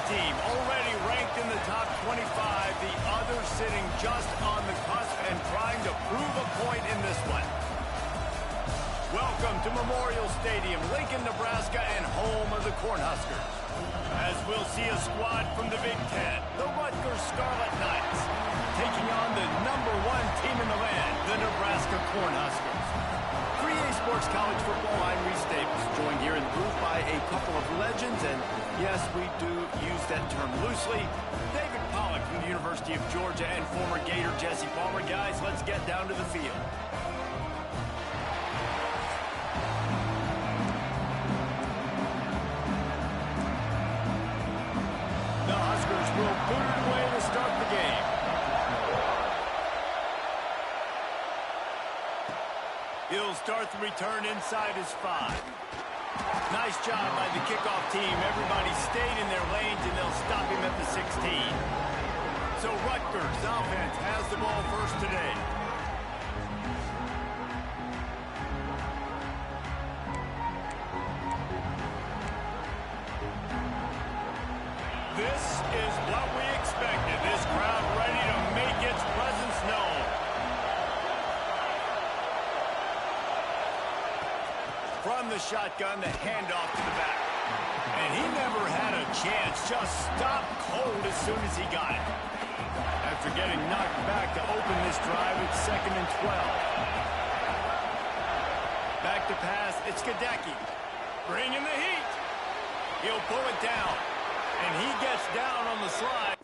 team already ranked in the top 25, the other sitting just on the cusp and trying to prove a point in this one. Welcome to Memorial Stadium, Lincoln, Nebraska, and home of the Cornhuskers. As we'll see a squad from the Big Ten, the Rutgers Scarlet Knights, taking on the #1 team in the land, the Nebraska Cornhuskers. For EA Sports College Football, I'm Reese Davis, joined here in the booth by a couple of legends, and yes, we do use that term loosely. David Pollack from the University of Georgia and former Gator Jesse Palmer. Guys, let's get down to the field. The Huskers will boot it away to start the game. He'll start the return inside his 5. Nice job by the kickoff team. Everybody stayed in their lanes, and they'll stop him at the 16. So Rutgers offense has the ball first today. This is what we expected. This crowd ready to make its presence known. From the shotgun, the handoff to the back. And he never had a chance. Just stopped cold as soon as he got it. After getting knocked back to open this drive, it's 2nd and 12. Back to pass, it's Gadecki. Bringing the heat. He'll pull it down. And he gets down on the slide.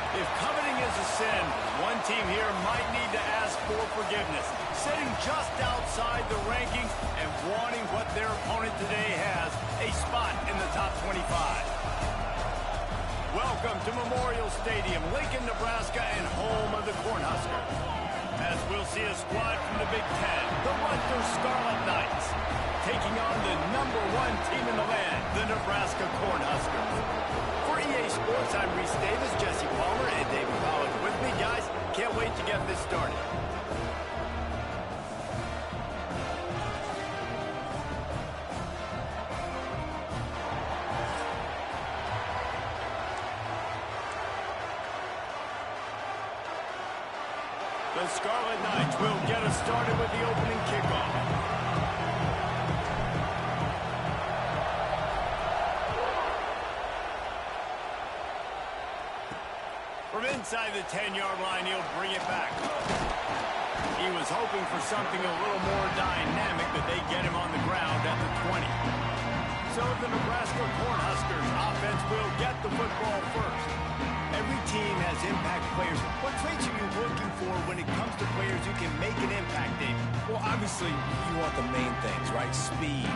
If coveting is a sin, one team here might need to ask for forgiveness. Sitting just outside the rankings and wanting what their opponent today has, a spot in the top 25. Welcome to Memorial Stadium, Lincoln, Nebraska, and home of the Cornhuskers. As we'll see a squad from the Big Ten, the Rutgers Scarlet Knights, taking on the #1 team in the land, the Nebraska Cornhuskers. For EA Sports, I'm Reese Davis, Jesse Palmer, and David Pollack with me. Guys, can't wait to get this started. The Scarlet Knights will get us started with the opening kickoff. From inside the 10-yard line, he'll bring it back. he was hoping for something a little more dynamic, but they get him on the ground at the 20. So the Nebraska Cornhuskers offense will get the football first. Every team has impact players. What traits are you looking for when it comes to players who can make an impact, Dave? Well, obviously, you want the main things, right? Speed,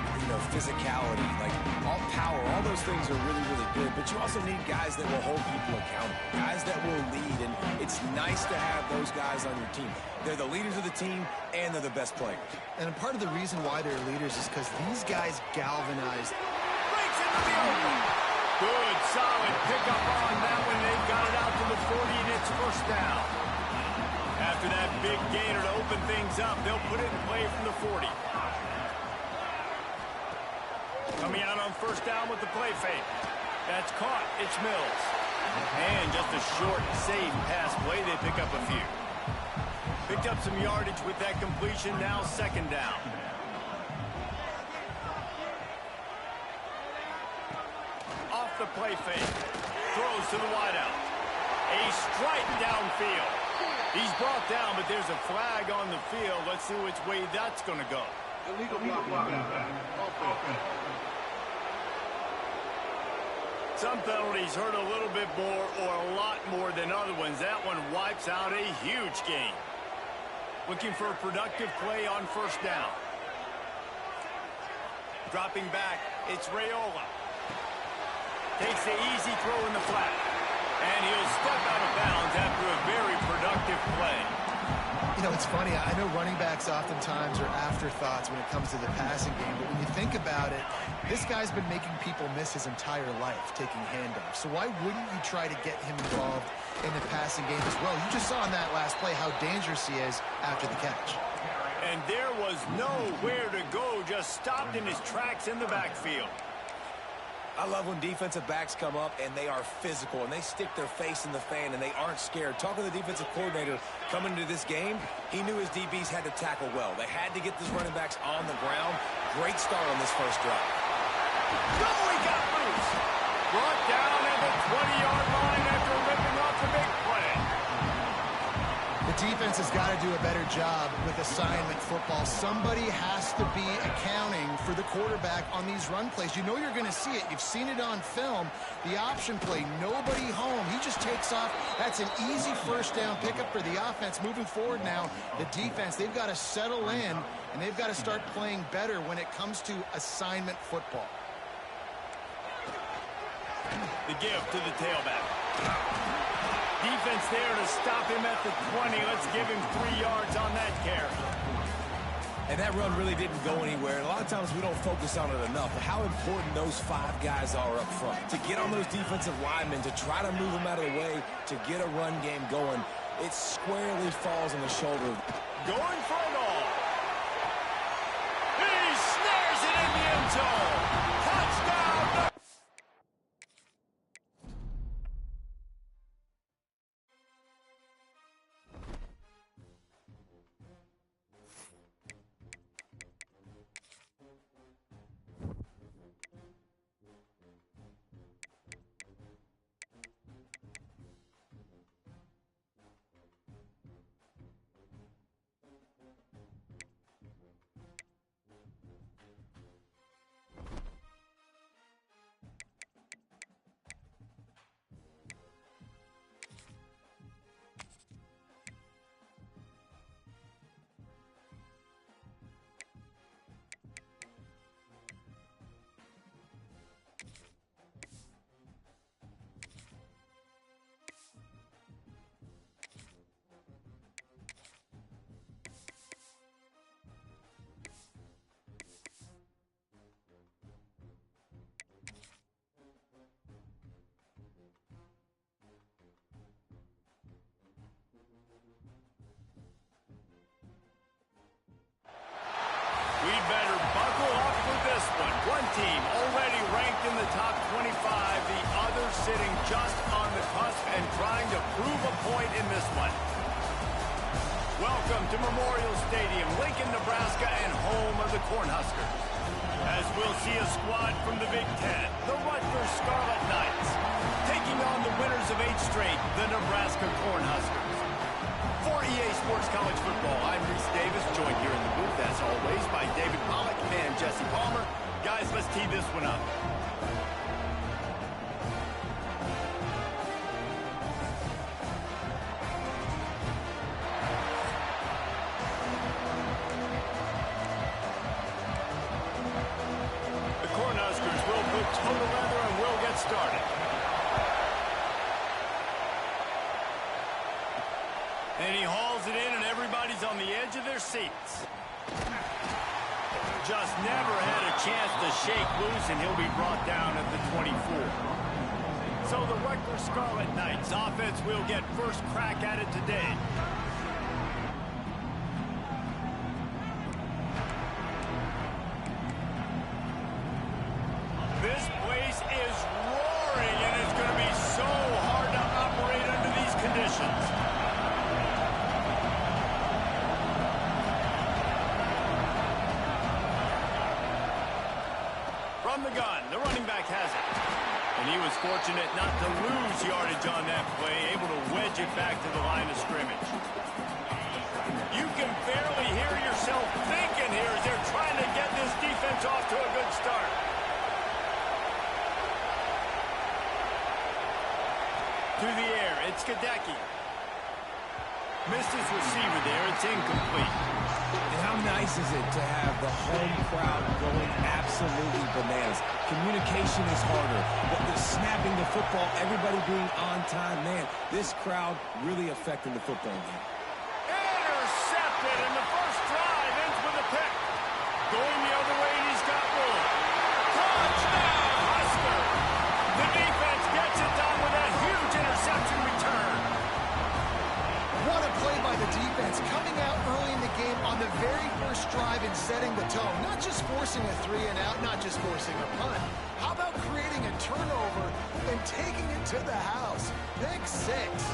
physicality, like all power, all those things are really, really good. But you also need guys that will hold people accountable, guys that will lead. And it's nice to have those guys on your team. They're the leaders of the team, and they're the best players. And a part of the reason why they're leaders is because these guys galvanize. Breaks into the open. Good, solid pickup on that one. They've got it out to the 40, and it's first down. After that big gainer to open things up, they'll put it in play from the 40. Coming out on first down with the play fake. That's caught. It's Mills. And just a short, safe pass play. They pick up a few. Picked up some yardage with that completion. Now second down. Off the play fake. Throws to the wideout. A strike downfield. He's brought down, but there's a flag on the field. Let's see which way that's going to go. Illegal blocking. Some penalties hurt a little bit more or a lot more than other ones. That one wipes out a huge game. Looking for a productive play on first down. Dropping back, it's Raiola. Takes the easy throw in the flat. And he'll step out of bounds after a very productive play. It's funny. I know running backs oftentimes are afterthoughts when it comes to the passing game, but when you think about it, this guy's been making people miss his entire life taking handoffs. So why wouldn't you try to get him involved in the passing game as well? You just saw in that last play how dangerous he is after the catch. And there was nowhere to go, just stopped in his tracks in the backfield. I love when defensive backs come up and they are physical and they stick their face in the fan and they aren't scared. Talking to the defensive coordinator coming into this game, he knew his DBs had to tackle well. They had to get these running backs on the ground. Great start on this first drive. Oh, he got loose. Brought down at the 20-yard line after ripping off the big play. The defense has got to do a better job with assignment football. Somebody has to be accounting for the quarterback on these run plays. You know you're going to see it. You've seen it on film. The option play, nobody home. He just takes off. That's an easy first down pickup for the offense. Moving forward now, the defense, they've got to settle in, and they've got to start playing better when it comes to assignment football. The give to the tailback. Defense there to stop him at the 20. Let's give him 3 yards on that carry. And that run really didn't go anywhere. And a lot of times we don't focus on it enough. But how important those 5 guys are up front. To get on those defensive linemen, to try to move them out of the way, to get a run game going, it squarely falls on the shoulder. Going for it all. He snares it in the end zone. Touchdown. We'd better buckle up for this one. One team already ranked in the top 25, the other sitting just on the cusp and trying to prove a point in this one. Welcome to Memorial Stadium, Lincoln, Nebraska, and home of the Cornhuskers. As we'll see a squad from the Big Ten, the Rutgers Scarlet Knights, taking on the winners of 8 straight, the Nebraska Cornhuskers. For EA Sports College Football, I'm Reese Davis, joined here in the booth, as always, by David Pollack and Jesse Palmer. Guys, let's tee this one up. The Cornhuskers will put total leather and we'll get started. And he hauls it in, and everybody's on the edge of their seats. Just never had a chance to shake loose, and he'll be brought down at the 24. So the Rutgers Scarlet Knights offense will get first crack at it today. This place is roaring, and it's going to be so hard to operate under these conditions. From the gun, the running back has it. And he was fortunate not to lose yardage on that play, able to wedge it back to the line of scrimmage. You can barely hear yourself thinking here as they're trying to get this defense off to a good start. To the air, it's Kadecki. Missed his receiver there, it's incomplete. And how nice is it to have the home crowd going absolutely bananas? Communication is harder, but the snapping the football, everybody being on time, man, this crowd really affecting the football game. Intercepted, and the first drive ends with a pick. Going the other way, and he's got room. Touchdown, Husker! The defense gets it done with that huge interception return. What a play by the defense, coming out early in the game on the very first drive and setting the tone. Not just forcing a 3-and-out, not just forcing a punt. How about creating a turnover and taking it to the house? Pick 6.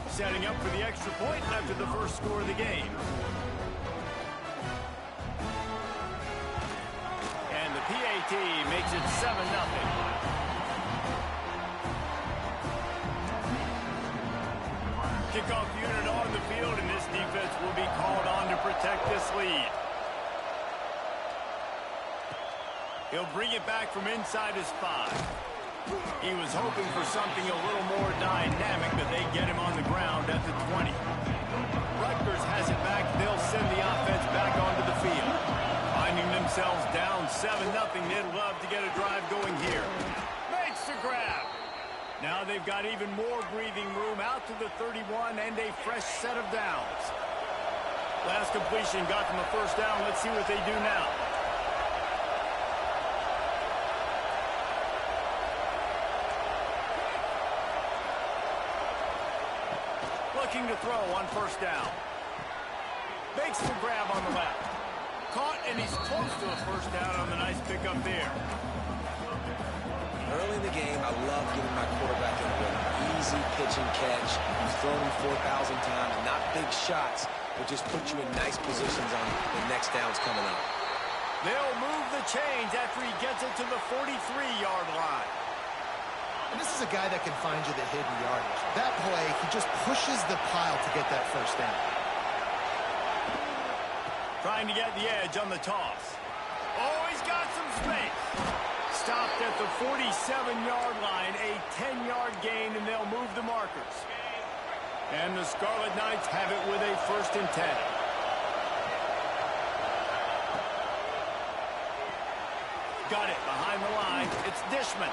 Setting up for the extra point after the first score of the game. And the PAT makes it 7-0. Kickoff unit on the field, and this defense will be called on to protect this lead. He'll bring it back from inside his 5. He was hoping for something a little more dynamic, but they get him on the ground at the 20. Rutgers has it back. They'll send the offense back onto the field. Finding themselves down 7-0, they'd love to get a drive going here. Makes the grab. Now they've got even more breathing room out to the 31 and a fresh set of downs. Last completion got them a first down. Let's see what they do now. Looking to throw on first down. Makes the grab on the left. Caught, and he's close to a first down on the nice pickup there. Early in the game, I love giving my quarterback a easy pitch and catch. He's thrown him 4,000 times. Not big shots, but just put you in nice positions on the next downs coming up. They'll move the chains after he gets it to the 43-yard line. And this is a guy that can find you the hidden yardage. That play, he just pushes the pile to get that first down. Trying to get the edge on the toss. Oh, he's got some space. Stopped at the 47-yard line, a 10-yard gain, and they'll move the markers. And the Scarlet Knights have it with a 1st and 10. Got it behind the line. It's Dishman.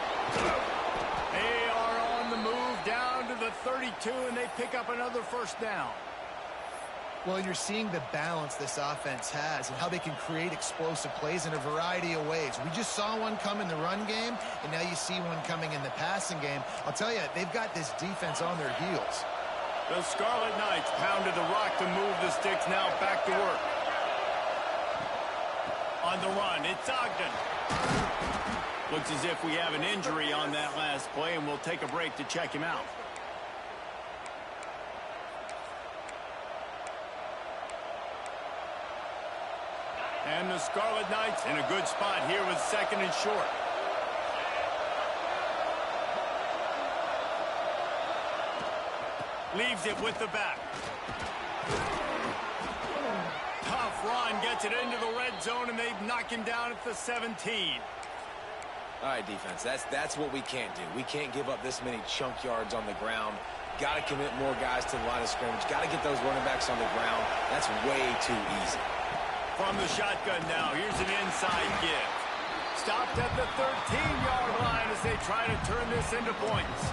They are on the move down to the 32, and they pick up another first down. Well, you're seeing the balance this offense has and how they can create explosive plays in a variety of ways. We just saw one come in the run game, and now you see one coming in the passing game. I'll tell you, they've got this defense on their heels. The Scarlet Knights pounded the rock to move the sticks, now back to work. On the run, it's Ogden. Looks as if we have an injury on that last play, and we'll take a break to check him out. And the Scarlet Knights in a good spot here with second and short. Leaves it with the back. Tough run, gets it into the red zone, and they knock him down at the 17. All right, defense, that's what we can't do. We can't give up this many chunk yards on the ground. Got to commit more guys to the line of scrimmage. Got to get those running backs on the ground. That's way too easy. From the shotgun now, here's an inside give. Stopped at the 13-yard line as they try to turn this into points.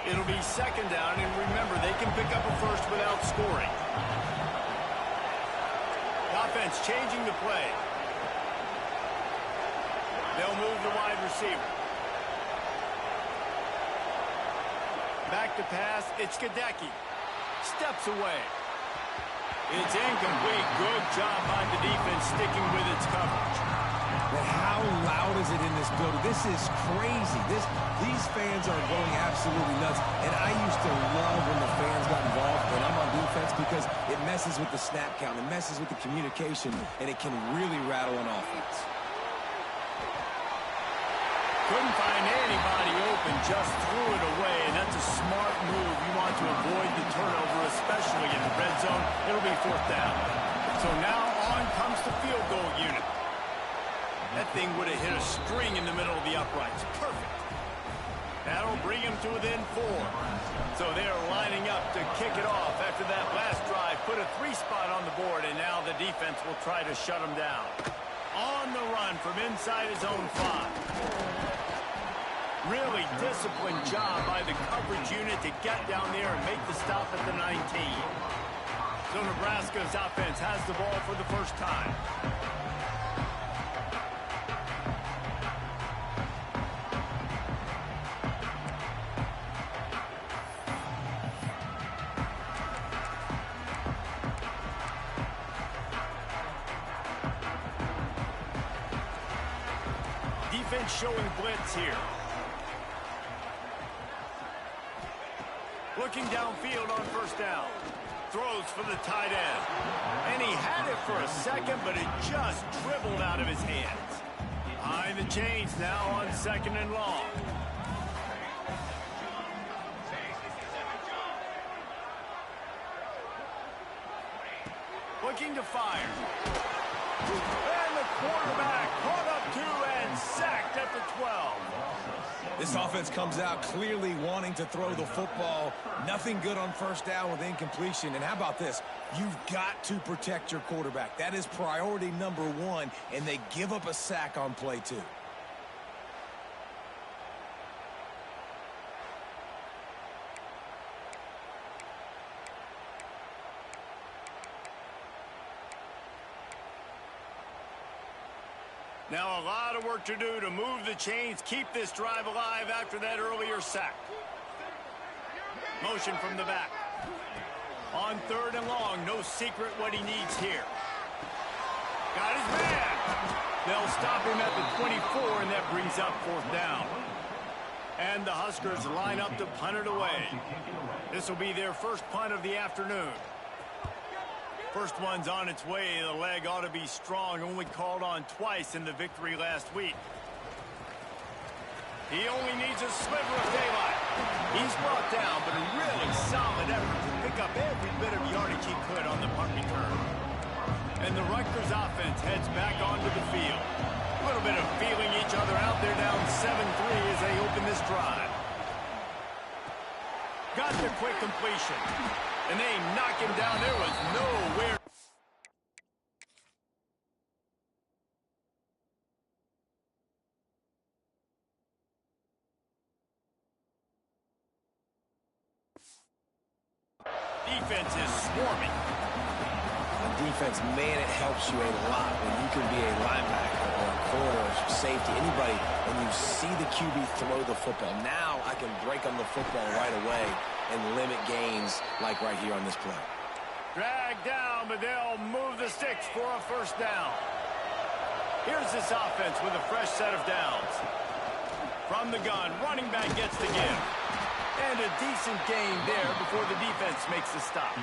It'll be second down, and remember, they can pick up a first without scoring. Offense changing the play. They'll move the wide receiver. Back to pass, it's Gadecki. Steps away. It's incomplete. Good job by the defense sticking with its coverage. But how loud is it in this building? This is crazy. These fans are going absolutely nuts. And I used to love when the fans got involved when I'm on defense because it messes with the snap count. It messes with the communication, and it can really rattle an offense. Couldn't find anybody open, just threw it away, and that's a smart move. You want to avoid the turnover, especially in the red zone. It'll be fourth down. So now on comes the field goal unit. That thing would have hit a string in the middle of the uprights. Perfect. That'll bring him to within 4. So they're lining up to kick it off after that last drive. Put a 3-spot on the board, and now the defense will try to shut him down. On the run from inside his own 5. Really disciplined job by the coverage unit to get down there and make the stop at the 19. So Nebraska's offense has the ball for the first time. Defense showing blitz here. Looking downfield on first down. Throws for the tight end. And he had it for a second, but it just dribbled out of his hands. Behind the chains now on second and long. Looking to fire. And the quarterback caught up to and sacked at the 12. This offense comes out clearly wanting to throw the football. Nothing good on first down with incompletion. And how about this? You've got to protect your quarterback. That is priority number 1, and they give up a sack on play 2. Now a lot of work to do to move the chains, keep this drive alive after that earlier sack. Motion from the back. On third and long, no secret what he needs here. Got his man. They'll stop him at the 24, and that brings up fourth down. And the Huskers line up to punt it away. This will be their first punt of the afternoon. First one's on its way. The leg ought to be strong. Only called on twice in the victory last week. He only needs a sliver of daylight. He's brought down, but a really solid effort to pick up every bit of yardage he could on the punt return. And the Rutgers offense heads back onto the field. A little bit of feeling each other out there, down 7-3 as they open this drive. Got the quick completion. And they knock him down. There was nowhere. Defense is swarming. On defense, man, it helps you a lot when you can be a linebacker or a corner or safety, anybody, when you see the QB throw the football. Now I can break on the football right away and limit gains like right here on this play. Dragged down, but they'll move the sticks for a first down. Here's this offense with a fresh set of downs. From the gun, running back gets the give. And a decent gain there before the defense makes the stop.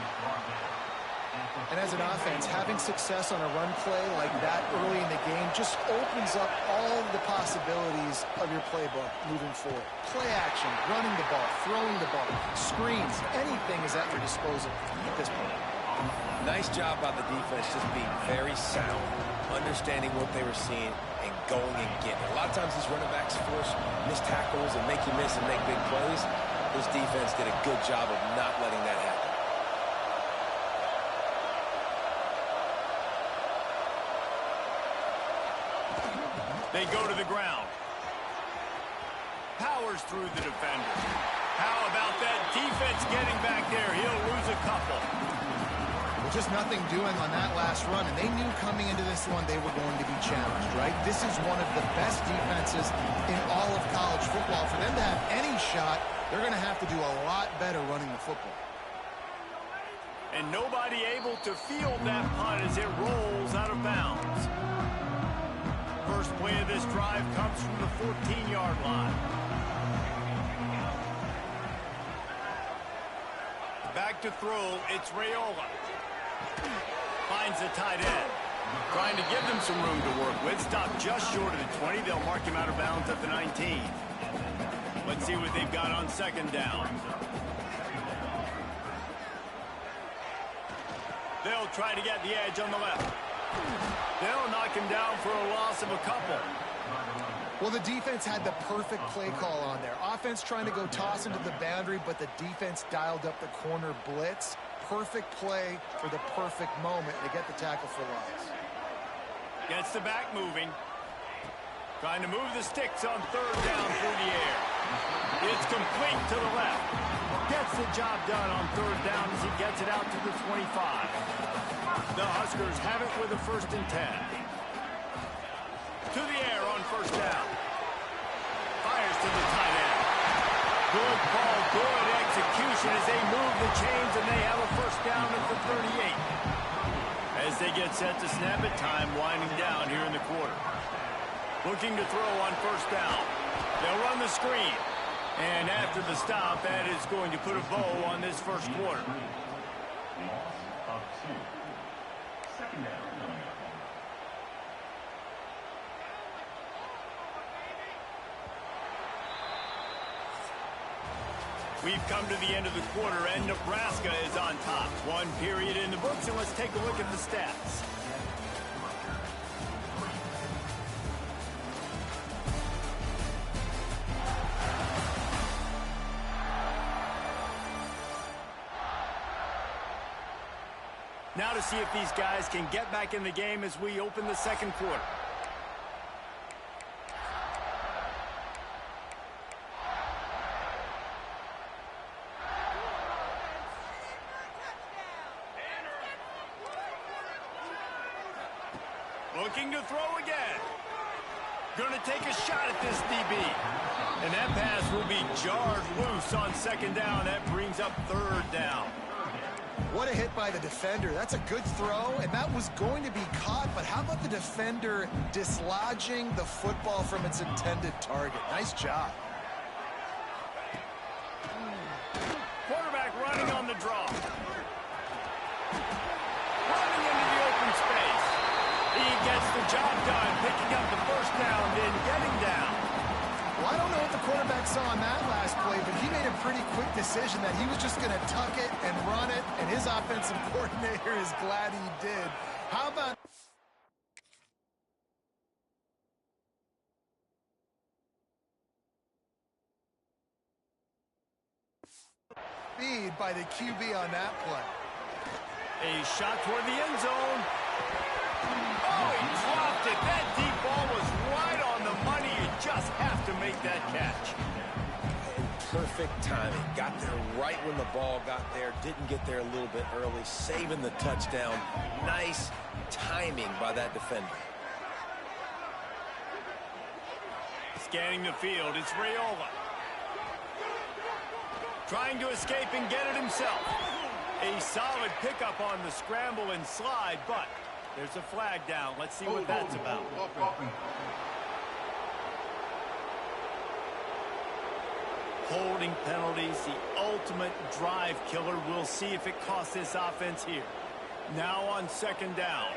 And as an offense, having success on a run play like that early in the game just opens up all the possibilities of your playbook moving forward. Play action, running the ball, throwing the ball, screens, anything is at your disposal at this point. Nice job by the defense just being very sound, understanding what they were seeing, and going and getting it. A lot of times these running backs force missed tackles and make you miss and make big plays. This defense did a good job of not letting that happen. They go to the ground. Powers through the defender. How about that defense getting back there? He'll lose a couple. Well, just nothing doing on that last run, and they knew coming into this one they were going to be challenged, right? This is one of the best defenses in all of college football. For them to have any shot, they're going to have to do a lot better running the football. And nobody able to field that punt as it rolls out of bounds. First play of this drive comes from the 14-yard line. Back to throw, it's Raiola. Finds the tight end. Trying to give them some room to work with. Stopped just short of the 20. They'll mark him out of bounds at the 19. Let's see what they've got on second down. They'll try to get the edge on the left. They'll knock him down for a loss of a couple. Well, the defense had the perfect play call on there. Offense trying to go toss into the boundary, but the defense dialed up the corner blitz. Perfect play for the perfect moment to get the tackle for loss. Gets the back moving. Trying to move the sticks on third down through the air. It's complete to the left. Gets the job done on third down as he gets it out to the 25. The Huskers have it with a 1st and 10. To the air on first down. Fires to the tight end. Good ball, good execution as they move the chains, and they have a first down at the 38. As they get set to snap it, time winding down here in the quarter. Looking to throw on first down. They'll run the screen. And after the stop, that is going to put a bow on this first quarter. We've come to the end of the quarter, and Nebraska is on top. One period in the books, and let's take a look at the stats. Now to see if these guys can get back in the game as we open the second quarter. Looking to throw again. Going to take a shot at this DB. And that pass will be jarred loose on second down. That brings up third down. What a hit by the defender. That's a good throw, and that was going to be caught, but how about the defender dislodging the football from its intended target? Nice job. Quarterback running on the draw. Running into the open space. He gets the job done, picking up the first down, then getting down. Well, I don't know what the quarterback saw on that last play, but he made a pretty quick decision that he was just going to tuck it and run it, and his offensive coordinator is glad he did. How about speed by the QB on that play? A shot toward the end zone. Oh, he dropped it. That deep ball was right on the money. You just have to make that catch. Perfect timing. Got there right when the ball got there. Didn't get there a little bit early. Saving the touchdown. Nice timing by that defender. Scanning the field. It's Raiola. Trying to escape and get it himself. A solid pickup on the scramble and slide, but there's a flag down. Let's see what that's about. Holding penalties, the ultimate drive killer. We'll see if it costs this offense here. Now on second down.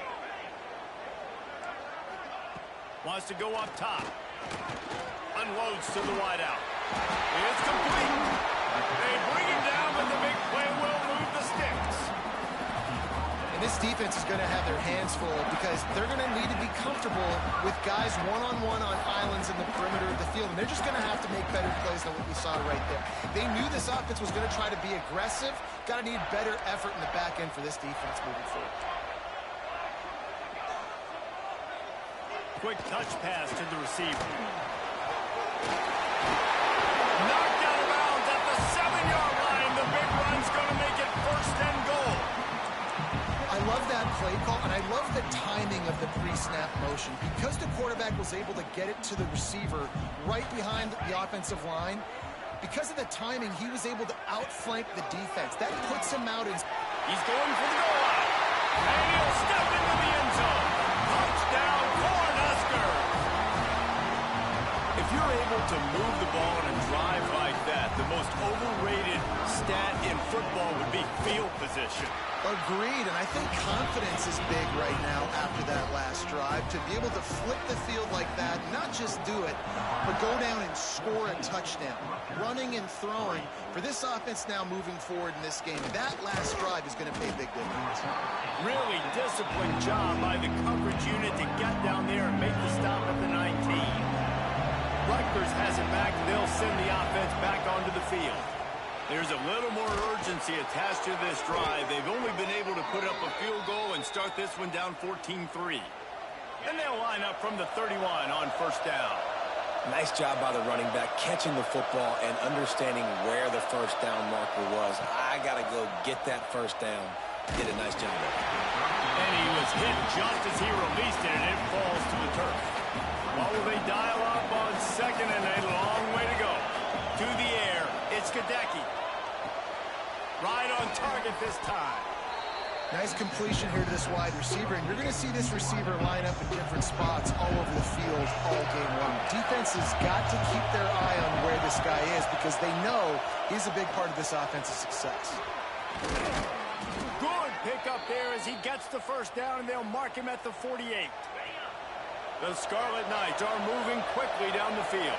Wants to go up top. Unloads to the wideout. It's complete. They bring him down, but the big play will move the sticks. And this defense is going to have their hands full because they're going to need to be comfortable with guys one-on-one on islands in the perimeter of the field. And they're just going to have to make better plays than what we saw right there. They knew this offense was going to try to be aggressive. Got to need better effort in the back end for this defense moving forward. Quick touch pass to the receiver. Knocked out of bounds at the 7-yard line. The big run's going to make it 1st and goal. I love that play call, and I love the timing of the pre-snap motion. Because the quarterback was able to get it to the receiver right behind the offensive line, because of the timing, he was able to outflank the defense. That puts him out in... He's going for the goal line. And he'll step into the end zone. Touchdown, Cornhuskers. If you're able to move the ball and drive like that, the most overrated stat in football would be field position. Agreed, and I think confidence is big right now after that last drive. To be able to flip the field like that, not just do it, but go down and score a touchdown. Running and throwing for this offense now moving forward in this game. That last drive is going to pay big dividends. Really disciplined job by the coverage unit to get down there and make the stop at the 19. Rutgers has it back. They'll send the offense back onto the field. There's a little more urgency attached to this drive. They've only been able to put up a field goal and start this one down 14-3. And they'll line up from the 31 on 1st down. Nice job by the running back, catching the football and understanding where the 1st down marker was. I got to go get that 1st down. Did a nice job there. And he was hit just as he released it, and it falls to the turf. What will they dial up on 2nd and a long way to go? To the air, it's Gadecki. Right on target this time. Nice completion here to this wide receiver, and you're going to see this receiver line up in different spots all over the field all game long. Defense has got to keep their eye on where this guy is because they know he's a big part of this offensive success. Good pickup there as he gets the 1st down, and they'll mark him at the 48. The Scarlet Knights are moving quickly down the field.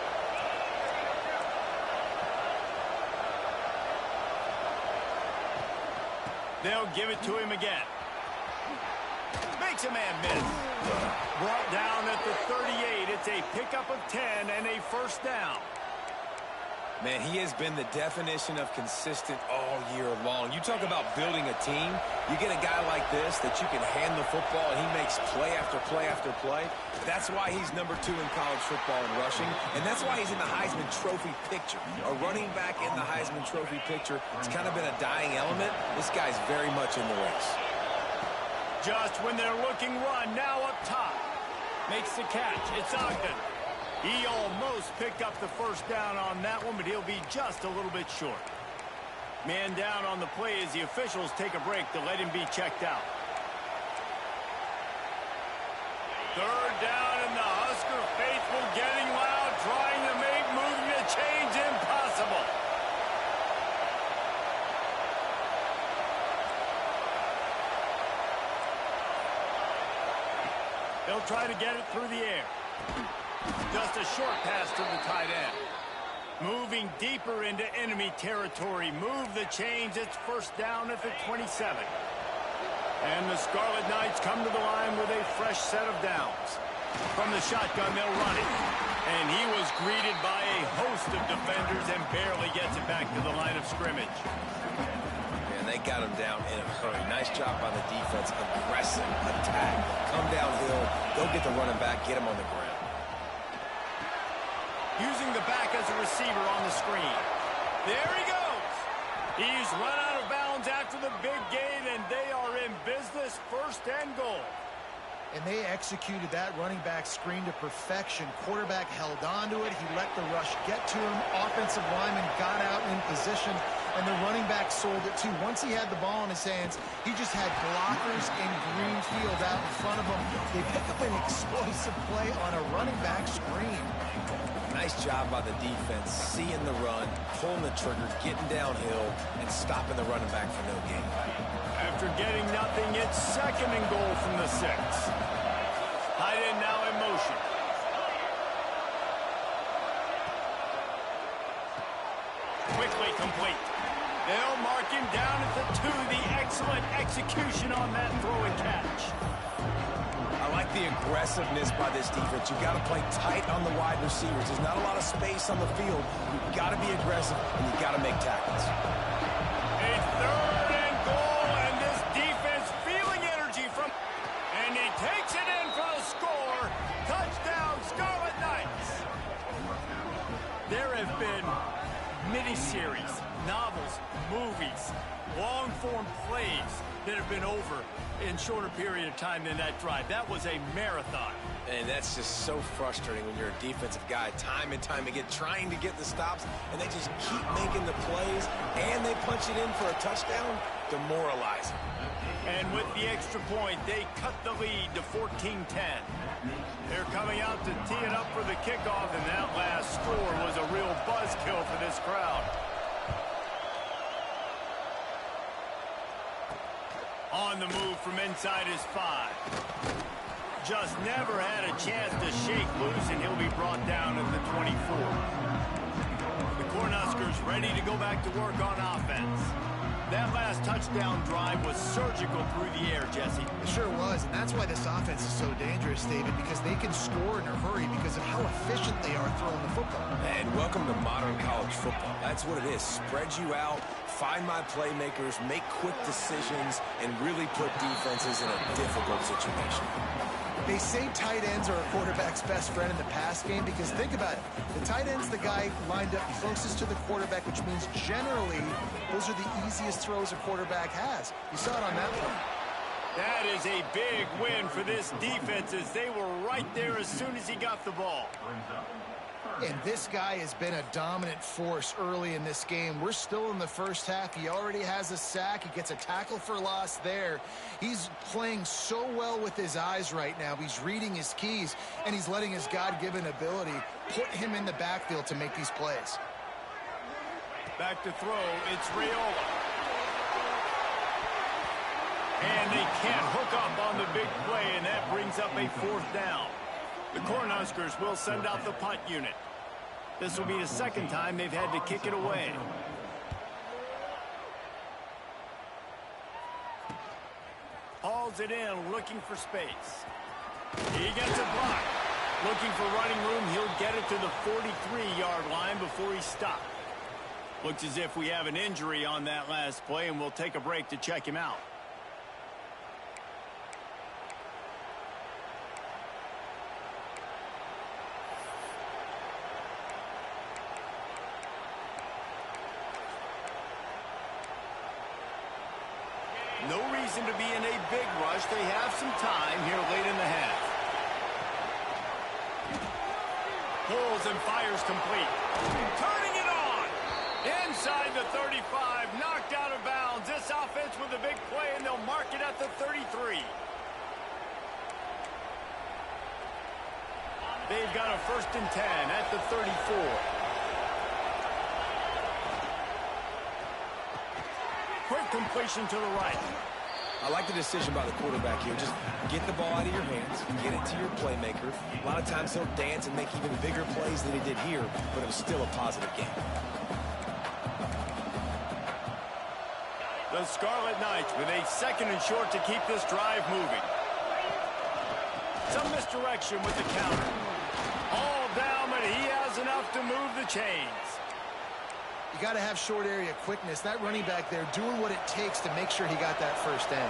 They'll give it to him again. Makes a man miss. Brought down at the 38. It's a pickup of 10 and a 1st down. Man, he has been the definition of consistent all year long. You talk about building a team. You get a guy like this that you can hand the football, and he makes play after play after play. That's why he's number 2 in college football in rushing, and that's why he's in the Heisman Trophy picture. A running back in the Heisman Trophy picture. It's kind of been a dying element. This guy's very much in the race. Just when they're looking run, now up top. Makes the catch. It's Ogden. He almost picked up the 1st down on that one, but he'll be just a little bit short. Man down on the play as the officials take a break to let him be checked out. 3rd down, and the Husker faithful getting loud, trying to make moving the chains impossible. They'll try to get it through the air. Just a short pass to the tight end. Moving deeper into enemy territory. Move the chains. It's 1st down at the 27. And the Scarlet Knights come to the line with a fresh set of downs. From the shotgun, they'll run it. And he was greeted by a host of defenders and barely gets it back to the line of scrimmage. And they got him down in a hurry. Nice job by the defense. Aggressive attack. Come downhill. Go get the running back. Get him on the ground. Using the back as a receiver on the screen. There he goes. He's run out of bounds after the big gain, and they are in business. 1st and goal. And they executed that running back screen to perfection. Quarterback held on to it. He let the rush get to him. Offensive lineman got out in position. And the running back sold it too. Once he had the ball in his hands, he just had blockers in green field out in front of him. They pick up an explosive play on a running back screen. Nice job by the defense, seeing the run, pulling the trigger, getting downhill, and stopping the running back for no gain. After getting nothing, it's 2nd and goal from the 6. Tight end now in motion. Quickly complete. They'll mark him down at the 2. The excellent execution on that throw and catch. I like the aggressiveness by this defense. You've got to play tight on the wide receivers. There's not a lot of space on the field. You've got to be aggressive, and you've got to make tackles. A 3rd and goal, and this defense feeling energy from... And he takes it in for the score. Touchdown, Scarlet Knights. There have been miniseries, novels, movies, long-form plays that have been over in shorter period of time than that drive. That was a marathon. And that's just so frustrating when you're a defensive guy, time and time again, trying to get the stops, and they just keep making the plays, and they punch it in for a touchdown. Demoralizing. And with the extra point, they cut the lead to 14-10. They're coming out to tee it up for the kickoff, and that last score was a real buzzkill for this crowd. On the move from inside his 5. Just never had a chance to shake loose, and he'll be brought down at the 24. The Cornhuskers ready to go back to work on offense. That last touchdown drive was surgical through the air, Jesse. It sure was, and that's why this offense is so dangerous, David, because they can score in a hurry because of how efficient they are throwing the football. And welcome to modern college football. That's what it is. Spread you out, find my playmakers, make quick decisions, and really put defenses in a difficult situation. They say tight ends are a quarterback's best friend in the pass game because think about it. The tight end's the guy lined up closest to the quarterback, which means generally those are the easiest throws a quarterback has. You saw it on that one. That is a big win for this defense as they were right there as soon as he got the ball. And this guy has been a dominant force early in this game. We're still in the first half. He already has a sack. He gets a tackle for loss there. He's playing so well with his eyes right now. He's reading his keys, and he's letting his God-given ability put him in the backfield to make these plays. Back to throw, it's Raiola. And they can't hook up on the big play, and that brings up a 4th down. The Cornhuskers will send out the punt unit. This will be the 2nd time they've had to kick it away. Hauls it in, looking for space. He gets a block. Looking for running room, he'll get it to the 43-yard line before he stopped. Looks as if we have an injury on that last play, and we'll take a break to check him out. No reason to be in a big rush. They have some time here late in the half. Pulls and fires complete. Turning it on. Inside the 35. Knocked out of bounds. This offense with a big play, and they'll mark it at the 33. They've got a 1st and 10 at the 34. Quick completion to the right. I like the decision by the quarterback here. Just get the ball out of your hands, get it to your playmaker. A lot of times he'll dance and make even bigger plays than he did here, but it was still a positive game. The Scarlet Knights with a 2nd and short to keep this drive moving. Some misdirection with the counter. All down, but he has enough to move the chains. You got to have short area quickness. That running back there doing what it takes to make sure he got that 1st down.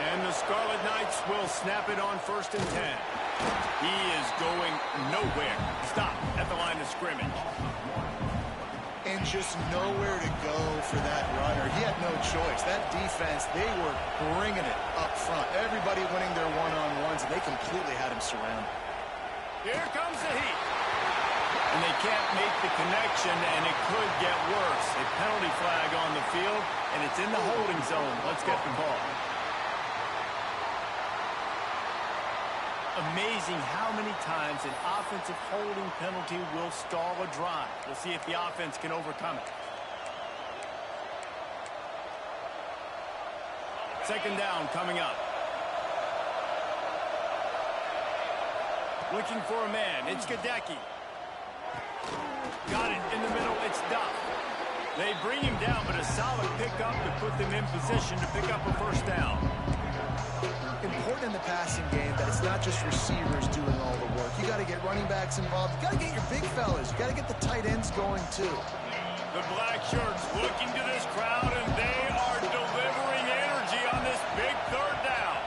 And the Scarlet Knights will snap it on 1st and 10. He is going nowhere. Stop at the line of scrimmage. And just nowhere to go for that runner. He had no choice. That defense, they were bringing it up front. Everybody winning their one-on-ones, and they completely had him surrounded. Here comes the heat. And they can't make the connection, and it could get worse. A penalty flag on the field, and it's in the holding zone. Let's get the call. Amazing how many times an offensive holding penalty will stall a drive. We'll see if the offense can overcome it. Second down coming up. Looking for a man. It's Gadecki. Got it in the middle. It's Duff. They bring him down, but a solid pickup to put them in position to pick up a first down. Important in the passing game that it's not just receivers doing all the work. You got to get running backs involved. You got to get your big fellas. You got to get the tight ends going too. The black shirts looking to this crowd, and they are delivering energy on this big third down.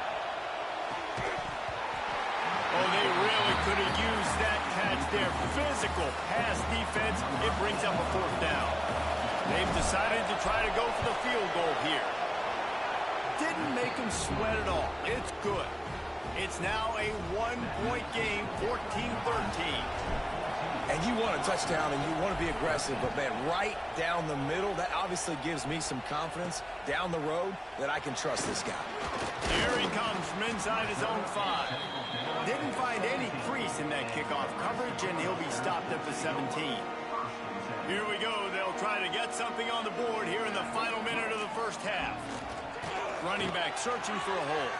Oh, they really could have used that catch there. Physical pass defense. It brings up a fourth down. They've decided to try to go for the field goal here. Didn't make them sweat at all. It's good. It's now a one-point game, 14-13. And you want a touchdown and you want to be aggressive, but, man, right down the middle, that obviously gives me some confidence down the road that I can trust this guy. Here he comes from inside his own 5. Didn't find any crease in that kickoff coverage, and he'll be stopped at the 17. Here we go. They'll try to get something on the board here in the final minute of the first half. Running back searching for a hole.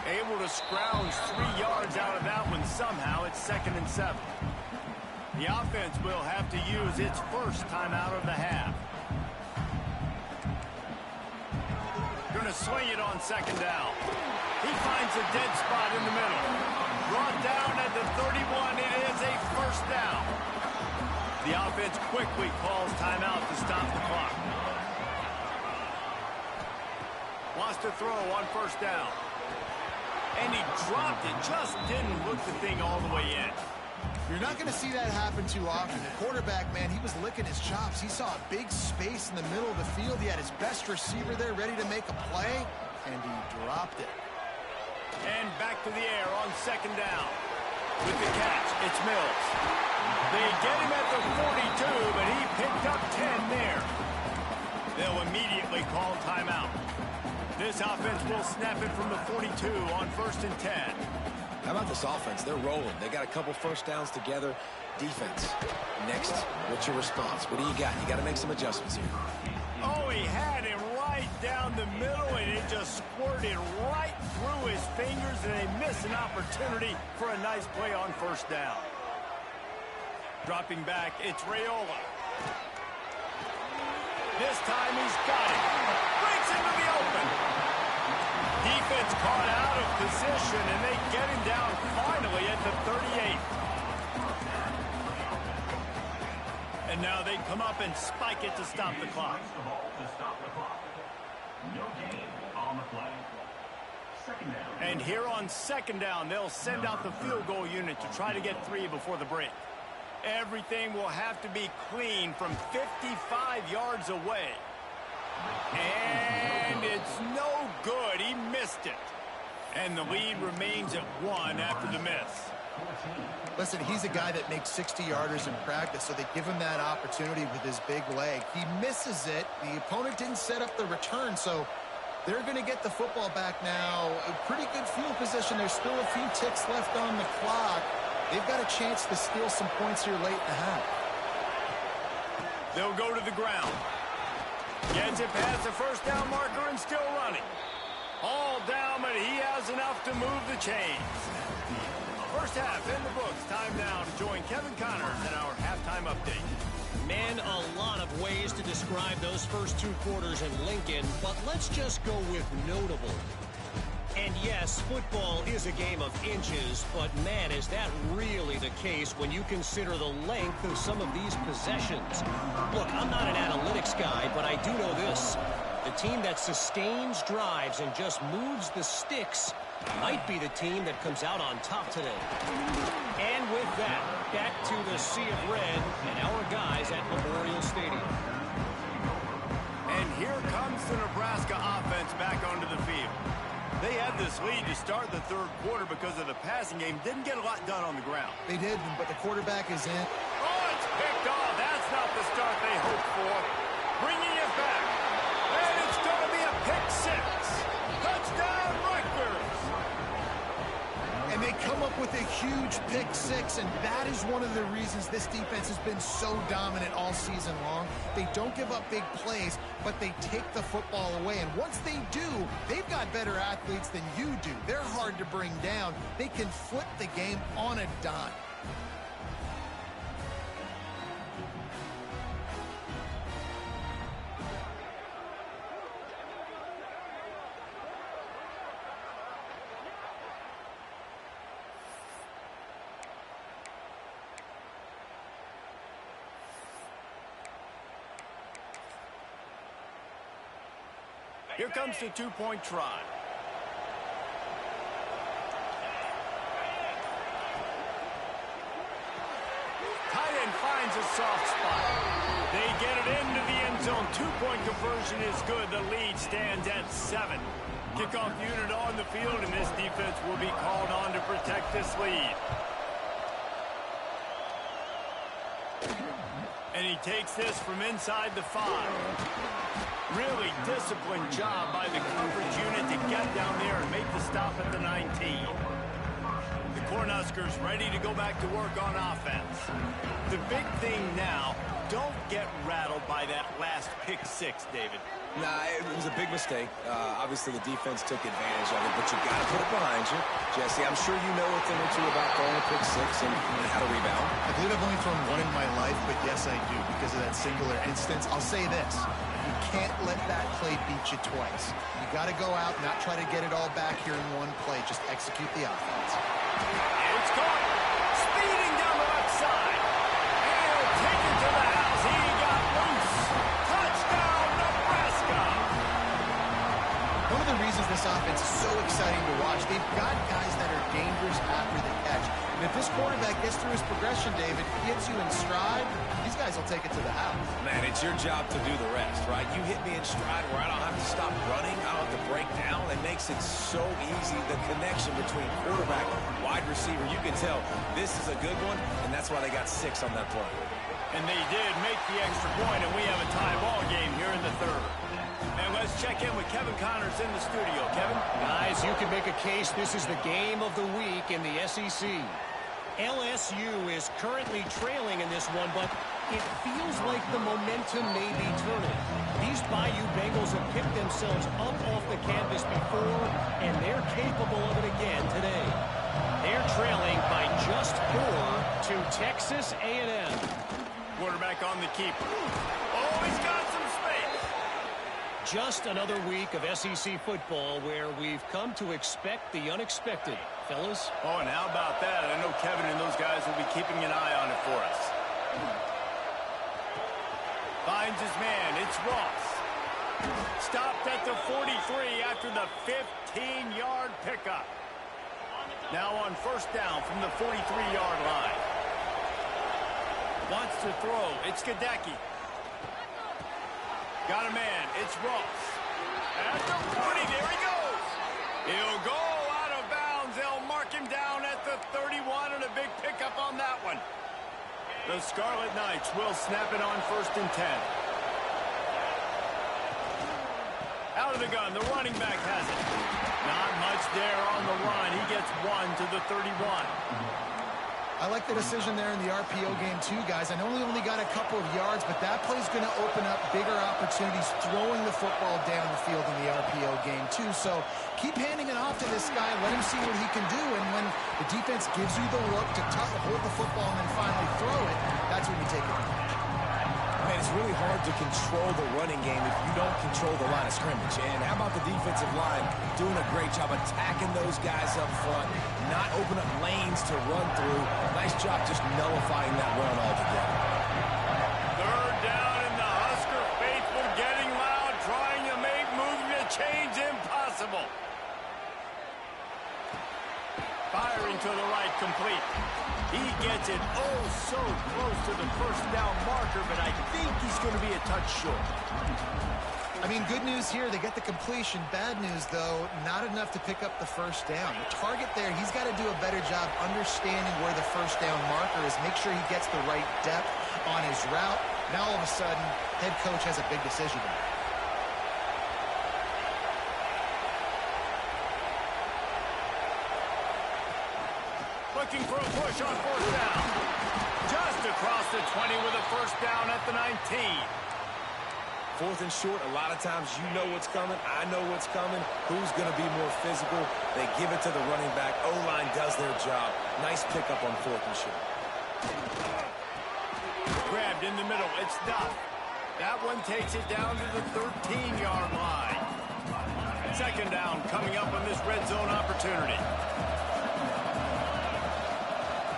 Able to scrounge 3 yards out of that one somehow. It's 2nd and 7. The offense will have to use its first timeout of the half. Going to swing it on 2nd down. He finds a dead spot in the middle. Brought down at the 31. It is a first down. The offense quickly calls timeout to stop the clock. Wants to throw on first down. And he dropped it. Just didn't hook the thing all the way in. You're not going to see that happen too often. The quarterback, man, he was licking his chops. He saw a big space in the middle of the field. He had his best receiver there ready to make a play, and he dropped it. And back to the air on 2nd down. With the catch, it's Mills. They get him at the 42, but he picked up 10 there. They'll immediately call timeout. This offense will snap it from the 42 on 1st and 10. How about this offense? They're rolling. They got a couple first downs together. Defense. Next, what's your response? What do you got? You got to make some adjustments here. Oh, he had him right down the middle, and it just squirted right through his fingers, and they missed an opportunity for a nice play on first down. Dropping back, it's Raiola. This time he's got it. Breaks into the open. Defense caught out of position, and they get him down finally at the 38. And now they come up and spike it to stop the clock. And here on 2nd down, they'll send out the field goal unit to try to get 3 before the break. Everything will have to be clean from 55 yards away. And it's no good. He missed it. And the lead remains at 1 after the miss. Listen, he's a guy that makes 60-yarders in practice, so they give him that opportunity with his big leg. He misses it. The opponent didn't set up the return, so they're going to get the football back now. A pretty good field position. There's still a few ticks left on the clock. They've got a chance to steal some points here late in the half. They'll go to the ground. Gets it past the first down marker and still running. All down, but he has enough to move the chains. First half in the books. Time now to join Kevin Connors in our halftime update. Man, a lot of ways to describe those first 2 quarters in Lincoln, but let's just go with notable. And yes, football is a game of inches, but man, is that really the case when you consider the length of some of these possessions. Look, I'm not an analytics guy, but I do know this. The team that sustains drives and just moves the sticks might be the team that comes out on top today. And with that, back to the sea of red and our guys at Memorial Stadium. And here comes the Nebraska offense back onto the field. They had this lead to start the third quarter because of the passing game. Didn't get a lot done on the ground. They did, but the quarterback is in. Oh, it's picked off. That's not the start they hoped for. Bringing it back. And it's going to be a pick six. Touchdown, Rutgers. And they come up with a huge pick six, and that is one of the reasons this defense has been so dominant all season long. They don't give up big plays, but they take the football away. And once they do, they've got better athletes than you do. They're hard to bring down. They can flip the game on a dime. Here comes the two-point try. Tight end finds a soft spot. They get it into the end zone. Two-point conversion is good. The lead stands at 7. Kickoff unit on the field, and this defense will be called on to protect this lead. And he takes this from inside the 5. Really disciplined job by the coverage unit to get down there and make the stop at the 19. The Cornhuskers ready to go back to work on offense. The big thing now, don't get rattled by that last pick six, David. Nah, it was a big mistake. Obviously, the defense took advantage of it, but you got to put it behind you. Jesse, I'm sure you know a thing or two about throwing a pick six and how to rebound. I believe I've only thrown one in my life, but yes, I do because of that singular instance. I'll say this. You can't let that play beat you twice. You got to go out, not try to get it all back here in one play. Just execute the offense. It's caught. Speeding down the left side. And he'll take it to the house. He got loose. Touchdown, Nebraska. One of the reasons this offense is so exciting to watch, they've got guys that are dangerous after the catch. And if this quarterback gets through his progression, David, gets you in stride, these guys will take it to the house. Man, it's your job to do the rest, right? You hit me in stride where I don't have to stop running. I don't have to break down. It makes it so easy, the connection between quarterback and wide receiver. You can tell this is a good one, and that's why they got 6 on that play. And they did make the extra point, and we have a tie ball game here in the third. And let's check in with Kevin Connors in the studio. Kevin? Guys, you can make a case this is the game of the week in the SEC. LSU is currently trailing in this one, but it feels like the momentum may be turning. These Bayou Bengals have picked themselves up off the canvas before, and they're capable of it again today. They're trailing by just 4 to Texas A&M. Quarterback on the keeper. Oh, he's got some space. Just another week of SEC football where we've come to expect the unexpected. Fellas? Oh, and how about that? I know Kevin and those guys will be keeping an eye on it for us. Finds his man. It's Ross. Stopped at the 43 after the 15-yard pickup. Now on first down from the 43-yard line. Wants to throw. It's Gadecki. Got a man. It's Ross. At the 40. There he goes. He'll go out of bounds. They'll mark him down at the 31 and a big pickup on that one. The Scarlet Knights will snap it on first and 10. Out of the gun. The running back has it. Not much there on the run. He gets 1 to the 31. I like the decision there in the RPO game too, guys. I know he only got a couple of yards, but that play's going to open up bigger opportunities throwing the football down the field in the RPO game too. So keep handing it off to this guy. Let him see what he can do. And when the defense gives you the look to hold the football and then finally throw it, that's when you take it. Man, it's really hard to control the running game if you don't control the line of scrimmage. And how about the defensive line doing a great job attacking those guys up front, not open up lanes to run through. Nice job just nullifying that run altogether. Third down and the Husker faithful getting loud, trying to make movement change impossible. Firing to the right, complete. He gets it oh so close to the first down marker, but I think he's going to be a touch short. I mean, good news here, they get the completion. Bad news, though, not enough to pick up the first down. The target there, he's got to do a better job understanding where the first down marker is, make sure he gets the right depth on his route. Now, all of a sudden, head coach has a big decision to make. Looking for a push on fourth down. Just across the 20 with a first down at the 19. Fourth and short, a lot of times you know what's coming. I know what's coming. Who's going to be more physical? They give it to the running back. O-line does their job. Nice pickup on fourth and short. Grabbed in the middle. It's Duff. That one takes it down to the 13-yard line. Second down coming up on this red zone opportunity.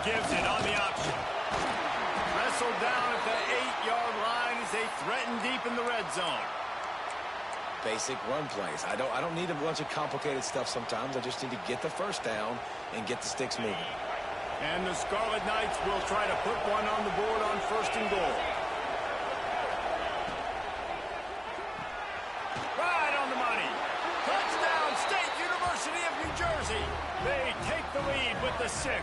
Gives it on the option. Wrestled down at the 8-yard line as they threaten deep in the red zone. Basic run plays. I don't need a bunch of complicated stuff sometimes. I just need to get the first down and get the sticks moving. And the Scarlet Knights will try to put one on the board on first and goal. Right on the money. Touchdown, State University of New Jersey. They take the lead with the 6.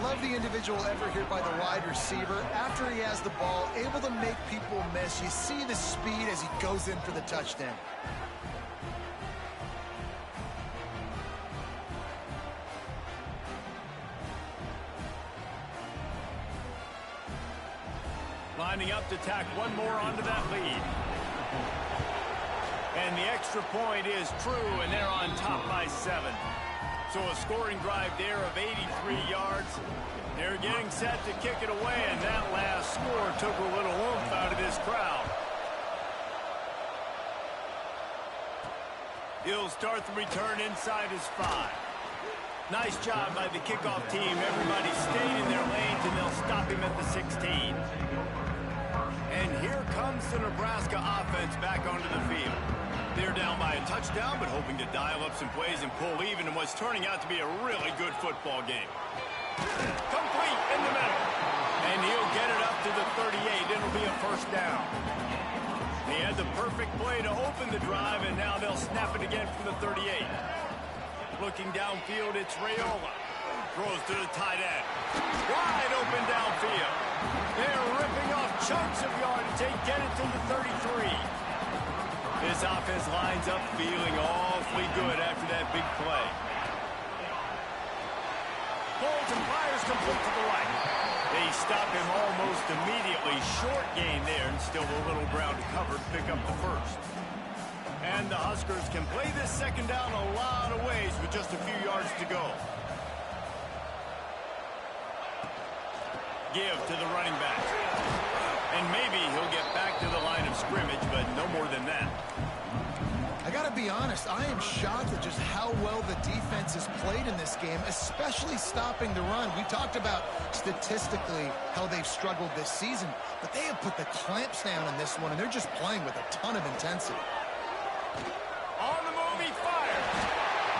Love the individual effort here by the wide receiver. After he has the ball, able to make people miss. You see the speed as he goes in for the touchdown. Lining up to tack one more onto that lead. And the extra point is true, and they're on top by 7. So a scoring drive there of 83 yards. They're getting set to kick it away, and that last score took a little oomph out of this crowd. He'll start the return inside his 5. Nice job by the kickoff team. Everybody stayed in their lanes, and they'll stop him at the 16. And here comes the Nebraska offense back onto the field. They're down by a touchdown, but hoping to dial up some plays and pull even in what's turning out to be a really good football game. Complete in the middle. And he'll get it up to the 38. It'll be a first down. He had the perfect play to open the drive, and now they'll snap it again from the 38. Looking downfield, it's Raiola. Throws to the tight end. Wide open downfield. They're ripping off chunks of yardage. They get it to the 33. This offense lines up feeling awfully good after that big play. Holds and fires complete to the right. They stop him almost immediately. Short gain there, and still a little ground to cover to pick up the first. And the Huskers can play this second down a lot of ways with just a few yards to go. Give to the running back. And maybe he'll get back to the line of scrimmage, but no more than that. I got to be honest, I am shocked at just how well the defense has played in this game, especially stopping the run. We talked about statistically how they've struggled this season, but they have put the clamps down in this one, and they're just playing with a ton of intensity. On the move, he fires.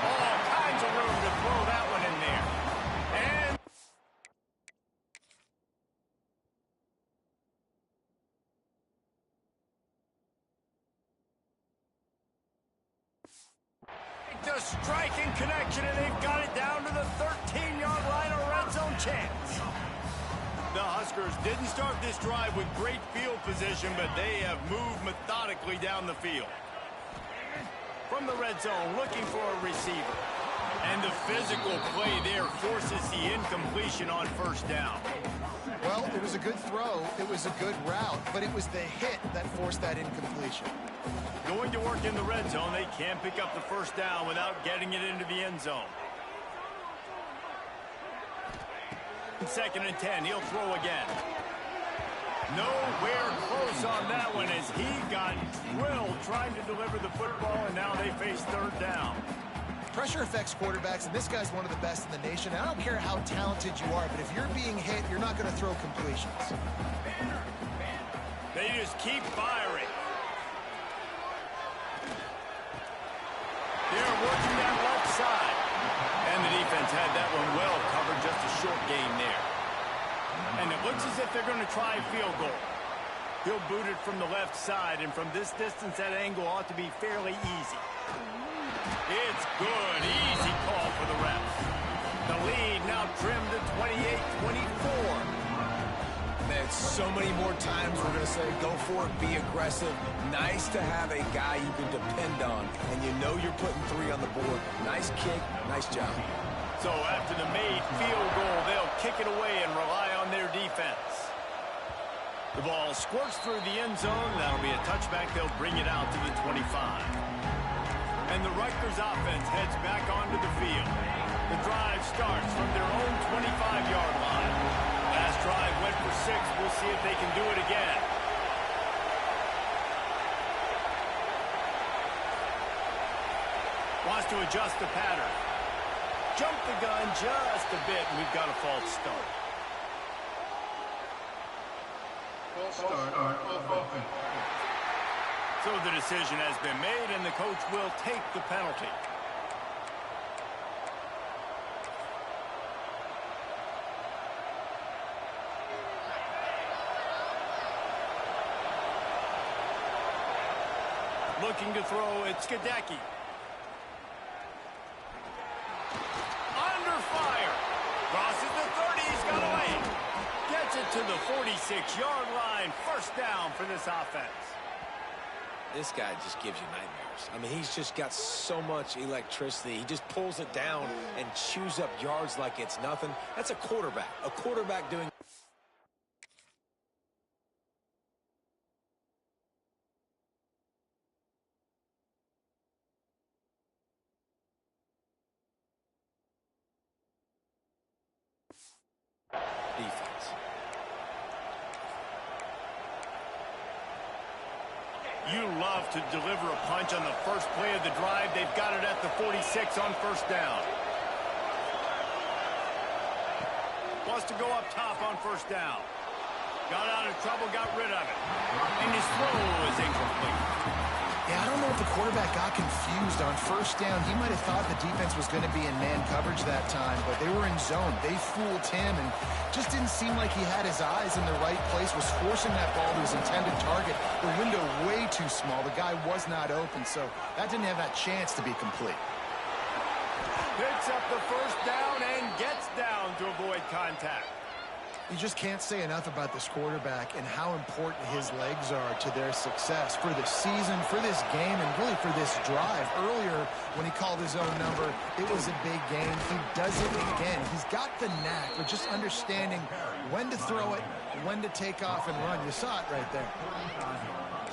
All kinds of room to throw that one in there. And the striking connection, and they've got it down to the 13-yard line, a red zone chance. The Huskers didn't start this drive with great field position, but they have moved methodically down the field. From the red zone, looking for a receiver. And the physical play there forces the incompletion on first down. Well, it was a good throw, it was a good route, but it was the hit that forced that incompletion. Going to work in the red zone, they can't pick up the first down without getting it into the end zone. 2nd and 10, he'll throw again. Nowhere close on that one as he got drilled trying to deliver the football, and now they face third down. Pressure affects quarterbacks, and this guy's one of the best in the nation. I don't care how talented you are, but if you're being hit, you're not going to throw completions. They just keep firing. They're working that left side. And the offense had that one well covered, just a short gain there. And it looks as if they're going to try a field goal. He'll boot it from the left side, and from this distance, that angle ought to be fairly easy. It's good. Easy call for the refs. The lead now trimmed to 28-24. Man, so many more times we're going to say, go for it, be aggressive. Nice to have a guy you can depend on, and you know you're putting 3 on the board. Nice kick, nice job. So after the made field goal, they'll kick it away and rely on their defense. The ball squirts through the end zone. That'll be a touchback. They'll bring it out to the 25. And the Rutgers offense heads back onto the field. The drive starts from their own 25-yard line. Last drive went for 6. We'll see if they can do it again. Wants to adjust the pattern. Jump the gun just a bit, and we've got a false start. So the decision has been made, and the coach will take the penalty. Looking to throw, it's Skadecki. Under fire. Crosses the 30, he's got away. Gets it to the 46-yard line. First down for this offense. This guy just gives you nightmares. I mean, he's just got so much electricity. He just pulls it down and chews up yards like it's nothing. That's a quarterback. A quarterback doing... defense. You love to deliver a punch on the first play of the drive. They've got it at the 46 on first down. Wants to go up top on first down. Got out of trouble, got rid of it. And his throw is incomplete. Yeah, I don't know if the quarterback got confused on first down. He might have thought the defense was going to be in man coverage that time, but they were in zone. They fooled him and just didn't seem like he had his eyes in the right place, was forcing that ball to his intended target. The window way too small. The guy was not open, so that didn't have that chance to be complete. Picks up the first down and gets down to avoid contact. You just can't say enough about this quarterback and how important his legs are to their success for the season, for this game, and really for this drive. Earlier, when he called his own number, it was a big game. He does it again. He's got the knack for just understanding when to throw it, when to take off and run. You saw it right there.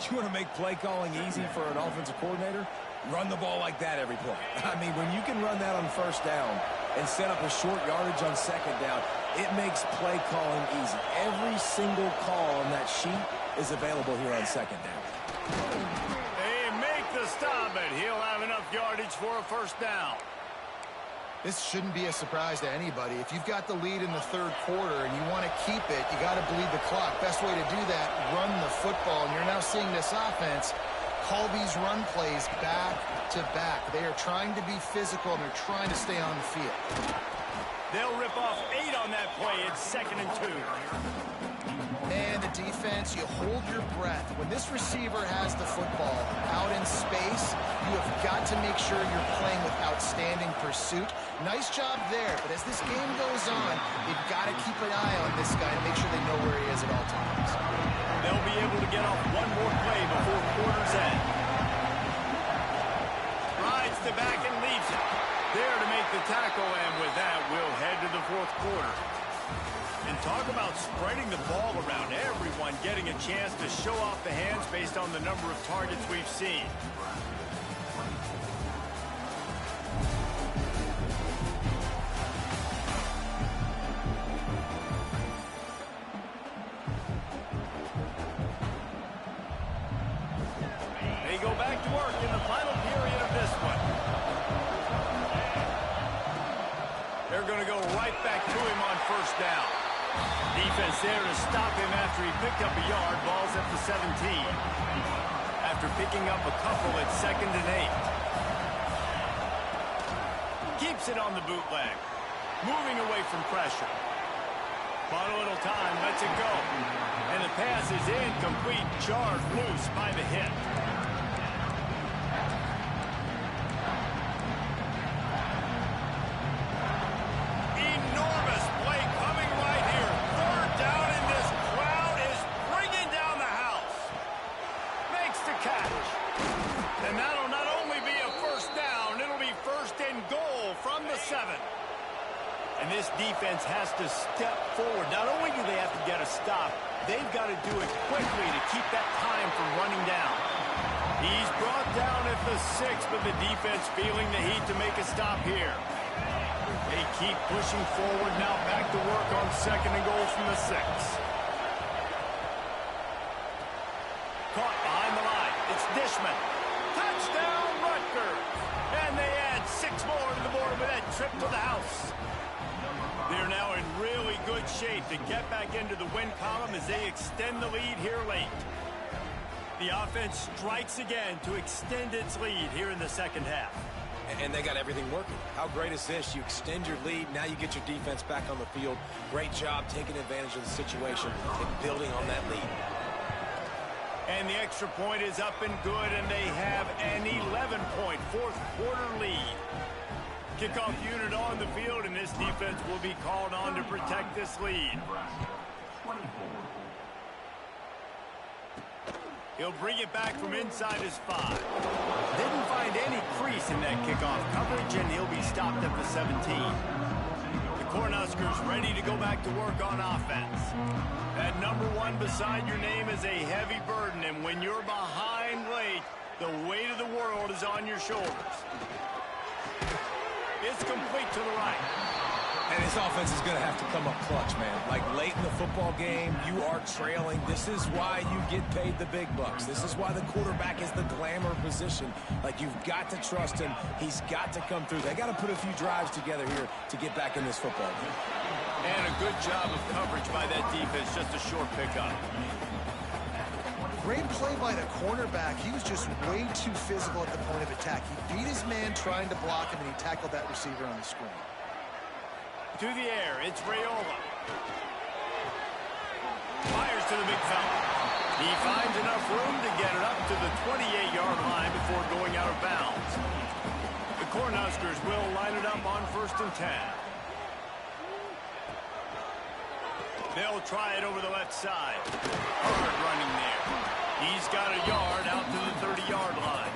You want to make play calling easy for an offensive coordinator? Run the ball like that every play. I mean, when you can run that on first down and set up a short yardage on second down, it makes play calling easy. Every single call on that sheet is available here on second down. They make the stop, and he'll have enough yardage for a first down. This shouldn't be a surprise to anybody. If you've got the lead in the third quarter and you want to keep it, you got to bleed the clock. Best way to do that, run the football. And you're now seeing this offense call these run plays back to back. They are trying to be physical, and they're trying to stay on the field. They'll rip off 8 on that play. It's 2nd and 2. And the defense, you hold your breath. When this receiver has the football out in space, you have got to make sure you're playing with outstanding pursuit. Nice job there, but as this game goes on, you've got to keep an eye on this guy to make sure they know where he is at all times. They'll be able to get off one more play before quarter's end. Rides the back and leaves it. There to make the tackle, and with that, we'll head to the fourth quarter. And talk about spreading the ball around, everyone getting a chance to show off the hands based on the number of targets we've seen. They go back to work in the final period of this one. They're going to go right back to him on first down. Defense there to stop him after he picked up a yard. Ball's at the 17. After picking up a couple, it's 2nd and 8. Keeps it on the bootleg. moving away from pressure. Bought a little time, lets it go. And the pass is incomplete, jarred loose by the hit. Enormous play coming right here. Third down, and this crowd is bringing down the house. Makes the catch. And that'll not only be a first down, it'll be first and goal from the 7. And this defense has to step forward. Not only do they have to get a stop, they've got to do it quickly to keep that time from running down. He's brought down at the 6, but the defense feeling the heat to make a stop here. They keep pushing forward now, back to work on second and goal from the 6. Caught behind the line. It's Dishman. Touchdown, Rutgers. And they add 6 more to the board with that trip to the house. They're now in really good shape to get back into the win column as they extend the lead here late. The offense strikes again to extend its lead here in the second half. And they got everything working. How great is this? You extend your lead. Now you get your defense back on the field. Great job taking advantage of the situation and building on that lead. And the extra point is up and good, and they have an 11-point fourth-quarter lead. Kickoff unit on the field, and this defense will be called on to protect this lead. He'll bring it back from inside his 5. Didn't find any crease in that kickoff coverage, and he'll be stopped at the 17. The Cornhuskers ready to go back to work on offense. That number 1 beside your name is a heavy burden, and when you're behind late, the weight of the world is on your shoulders. It's complete to the right. And this offense is going to have to come up clutch, man. Like late in the football game, you are trailing. This is why you get paid the big bucks. This is why the quarterback is the glamour position. Like, you've got to trust him. He's got to come through. They got to put a few drives together here to get back in this football game. And a good job of coverage by that defense. Just a short pickup. Great play by the cornerback. He was just way too physical at the point of attack. He beat his man trying to block him, and he tackled that receiver on the screen. To the air, it's Raiola. Fires to the big fella. He finds enough room to get it up to the 28-yard line before going out of bounds. The Cornhuskers will line it up on 1st and 10. They'll try it over the left side. Hard running there. He's got a yard out to the 30-yard line.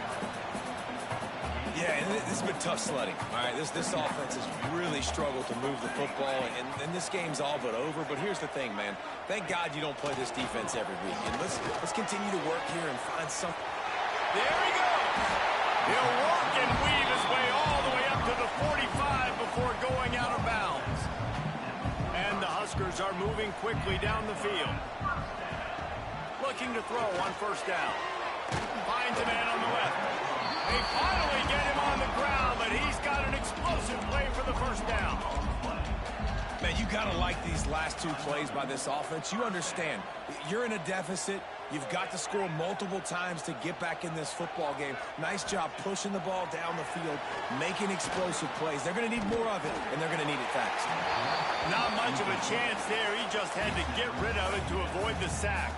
Yeah, and this has been tough sledding. All right, this offense has really struggled to move the football, and this game's all but over. But here's the thing, man. Thank God you don't play this defense every week. And let's continue to work here and find something. There he goes. He'll walk and weave his way all the way up to the 45 before going out of bounds. And the Huskers are moving quickly down the field. Looking to throw on 1st down. Finds a man on the left. They finally get him on the ground, but he's got an explosive play for the 1st down. Man, you got to like these last 2 plays by this offense. You understand, you're in a deficit. You've got to score multiple times to get back in this football game. Nice job pushing the ball down the field, making explosive plays. They're going to need more of it, and they're going to need it fast. Not much of a chance there. He just had to get rid of it to avoid the sack.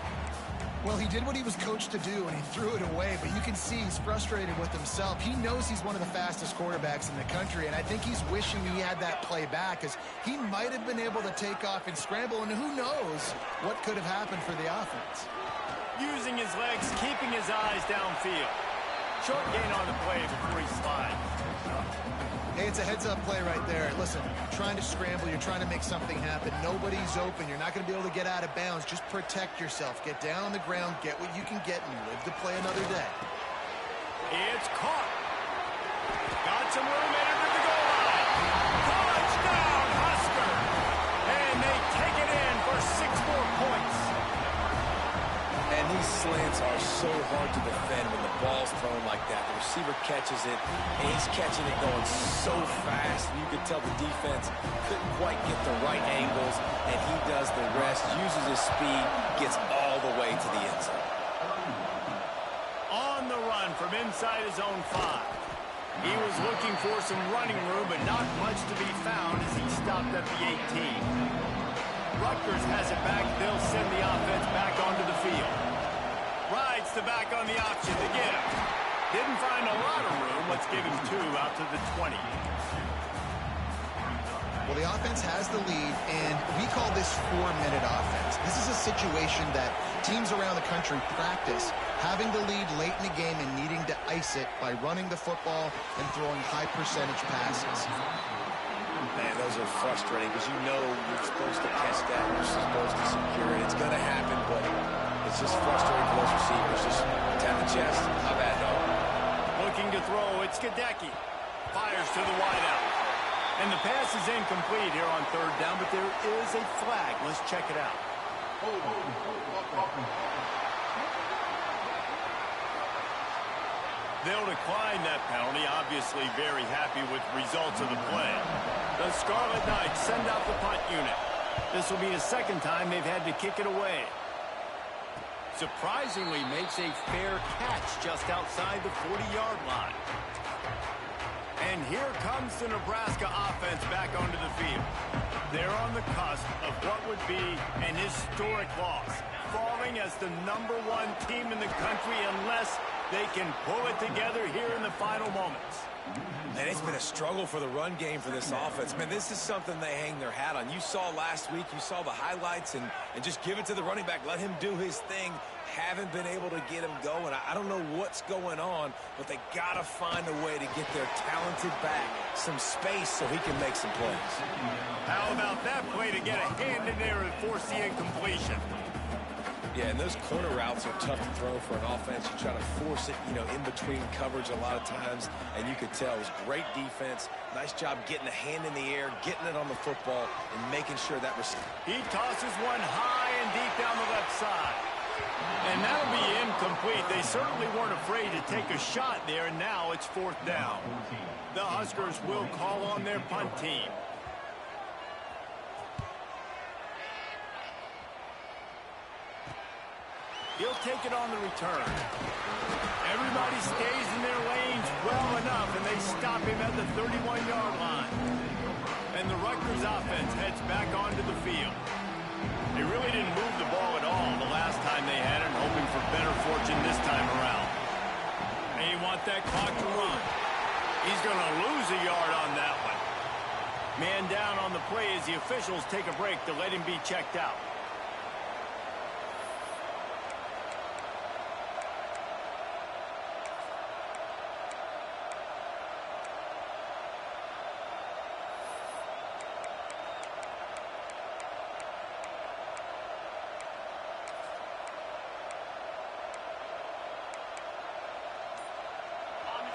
Well, he did what he was coached to do, and he threw it away, but you can see he's frustrated with himself. He knows he's one of the fastest quarterbacks in the country, and I think he's wishing he had that play back, because he might have been able to take off and scramble, and who knows what could have happened for the offense. Using his legs, keeping his eyes downfield. Short gain on the play before he slides. Hey, it's a heads-up play right there. Listen, you're trying to scramble. You're trying to make something happen. Nobody's open. You're not going to be able to get out of bounds. Just protect yourself. Get down on the ground. Get what you can get and live to play another day. It's caught. Got some room headed to the goal line. Touchdown, Husker. And they take it in for 6 more points. And these slants are so hard to defend when the ball's thrown like that. The receiver catches it, and he's catching it going so fast. You could tell the defense couldn't quite get the right angles, and he does the rest, uses his speed, gets all the way to the end zone. On the run from inside his own 5. He was looking for some running room, but not much to be found as he stopped at the 18. Rutgers has it back. They'll send the offense back onto the field. Rides the back on the option to get him. Didn't find a lot of room. Let's give him 2 out to the 20. Well, the offense has the lead, and we call this 4-minute offense. This is a situation that teams around the country practice, having the lead late in the game and needing to ice it by running the football and throwing high-percentage passes. Man, those are frustrating because you know you're supposed to catch that, you're supposed to secure it. It's going to happen, but it's just frustrating for those receivers. Just tap the chest. How bad, no? Looking to throw, it's Gadecki. Fires to the wideout. And the pass is incomplete here on 3rd down, but there is a flag. Let's check it out. They'll decline that penalty. Obviously very happy with results of the play. The Scarlet Knights send out the punt unit. This will be the 2nd time they've had to kick it away. Surprisingly makes a fair catch just outside the 40-yard line. And here comes the Nebraska offense back onto the field. They're on the cusp of what would be an historic loss, falling as the #1 team in the country unless they can pull it together here in the final moments. And it's been a struggle for the run game for this offense. Man, this is something they hang their hat on. You saw last week, you saw the highlights, and just give it to the running back. Let him do his thing. Haven't been able to get him going. I don't know what's going on, but they got to find a way to get their talented back some space so he can make some plays. How about that play to get a hand in there and force the incompletion? Yeah, and those corner routes are tough to throw for an offense. You try to force it, in between coverage a lot of times, and you could tell it was great defense. Nice job getting a hand in the air, getting it on the football, and making sure that was... He tosses one high and deep down the left side. And that'll be incomplete. They certainly weren't afraid to take a shot there, and now it's 4th down. The Huskers will call on their punt team. He'll take it on the return. Everybody stays in their lanes well enough, and they stop him at the 31-yard line. And the Rutgers offense heads back onto the field. They really didn't move the ball at all the last time they had it, hoping for better fortune this time around. They want that clock to run. He's going to lose a yard on that one. Man down on the play as the officials take a break to let him be checked out.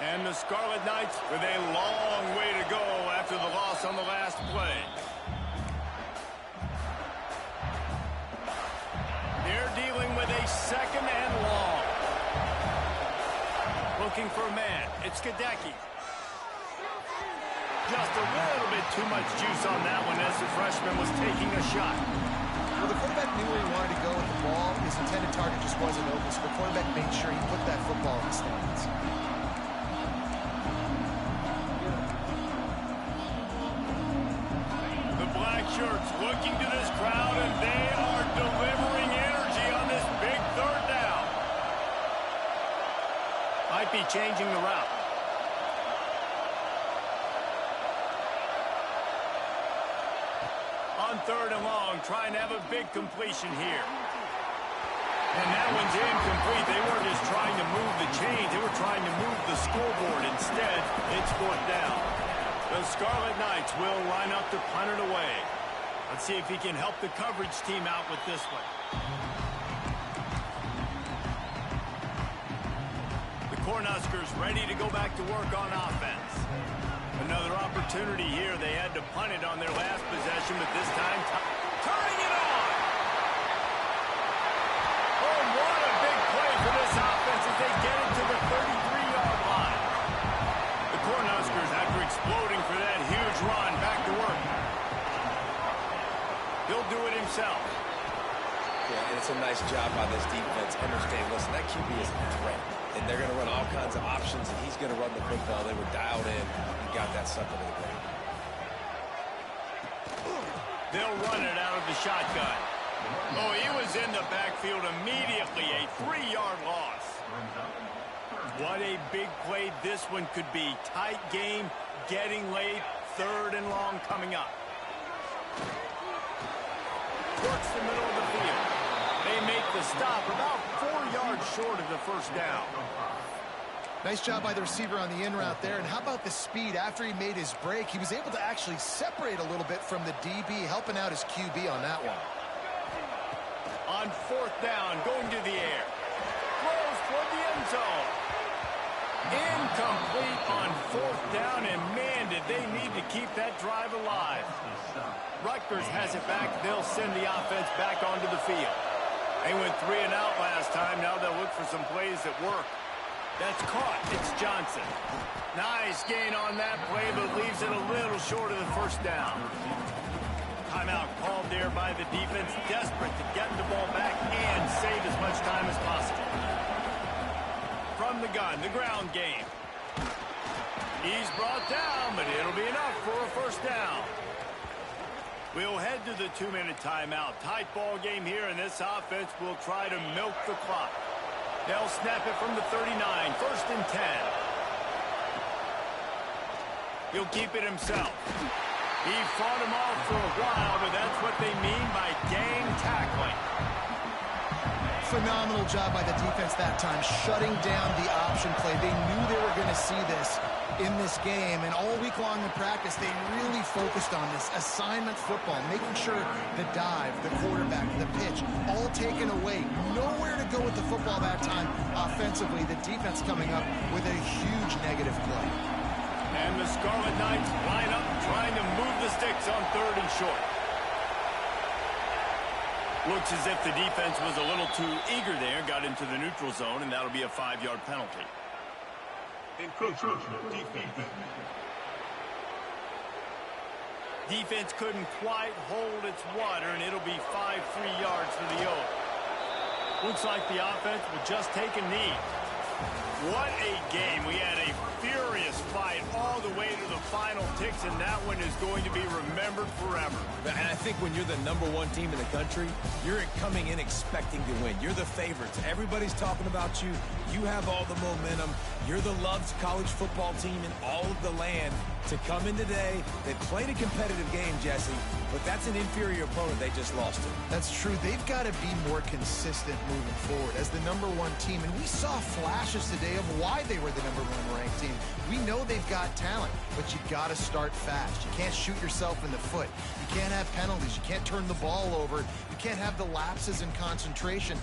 And the Scarlet Knights with a long way to go after the loss on the last play. They're dealing with a 2nd and long. Looking for a man. It's Gadecki. Just a little bit too much juice on that one as the freshman was taking a shot. Well, the quarterback knew where he wanted to go with the ball. His intended target just wasn't open, so the quarterback made sure he put that football in the stands. Shirts looking to this crowd, and they are delivering energy on this big 3rd down. Might be changing the route. On 3rd and long, trying to have a big completion here. And that one's incomplete. They weren't just trying to move the chains. They were trying to move the scoreboard. Instead, it's 4th down. The Scarlet Knights will line up to punt it away. Let's see if he can help the coverage team out with this one. The Cornhuskers ready to go back to work on offense. Another opportunity here. They had to punt it on their last possession, but this time turning it on. Oh, what a big play for this offense as they get it to the 33-yard line. The Cornhuskers, after exploding for that huge run, back to work. He'll do it himself. Yeah, and it's a nice job by this defense. Understand, listen, that QB is a threat. and they're going to run all kinds of options, and he's going to run the football. They were dialed in and got that sucker to the ground. They'll run it out of the shotgun. Oh, he was in the backfield immediately. A 3-yard loss. What a big play this one could be. Tight game, getting late, 3rd and long coming up. Works the middle of the field. They make the stop about 4 yards short of the first down. Nice job by the receiver on the in route there. And how about the speed after he made his break? He was able to actually separate a little bit from the DB, helping out his QB on that one. On 4th down, going to the air. Throws toward the end zone. Incomplete on 4th down, and man, did they need to keep that drive alive. Rutgers has it back. They'll send the offense back onto the field. They went 3 and out last time. Now they'll look for some plays that work. That's caught. It's Johnson. Nice gain on that play, but leaves it a little short of the first down. Timeout called there by the defense, desperate to get the ball back and save as much time as possible. From the gun, the ground game. He's brought down, but it'll be enough for a first down. We'll head to the 2-minute timeout. Tight ball game here, and this offense will try to milk the clock. They'll snap it from the 39, 1st and 10. He'll keep it himself. He fought him off for a while, but that's what they mean by gang tackling. Phenomenal job by the defense that time, shutting down the option play. They knew they were going to see this in this game, and all week long in practice, they really focused on this assignment football, making sure the dive, the quarterback, the pitch, all taken away. Nowhere to go with the football that time offensively. The defense coming up with a huge negative play. And the Scarlet Knights line up trying to move the sticks on 3rd and short. Looks as if the defense was a little too eager there, got into the neutral zone, and that'll be a 5-yard penalty. Defense couldn't quite hold its water, and it'll be 5 free yards for the Oak. Looks like the offense will just take a knee. What a game. We had a furious fight all the way to the final ticks, and that one is going to be remembered forever. And I think when you're the #1 team in the country, you're coming in expecting to win. You're the favorites. Everybody's talking about you. You have all the momentum. You're the loved college football team in all of the land. To come in today, they played a competitive game, Jesse, but that's an inferior opponent they just lost to. That's true. They've got to be more consistent moving forward as the #1 team. And we saw flashes today of why they were the #1 ranked team. We know they've got talent, but you got to start fast. You can't shoot yourself in the foot. You can't have penalties. You can't turn the ball over. You can't have the lapses in concentration.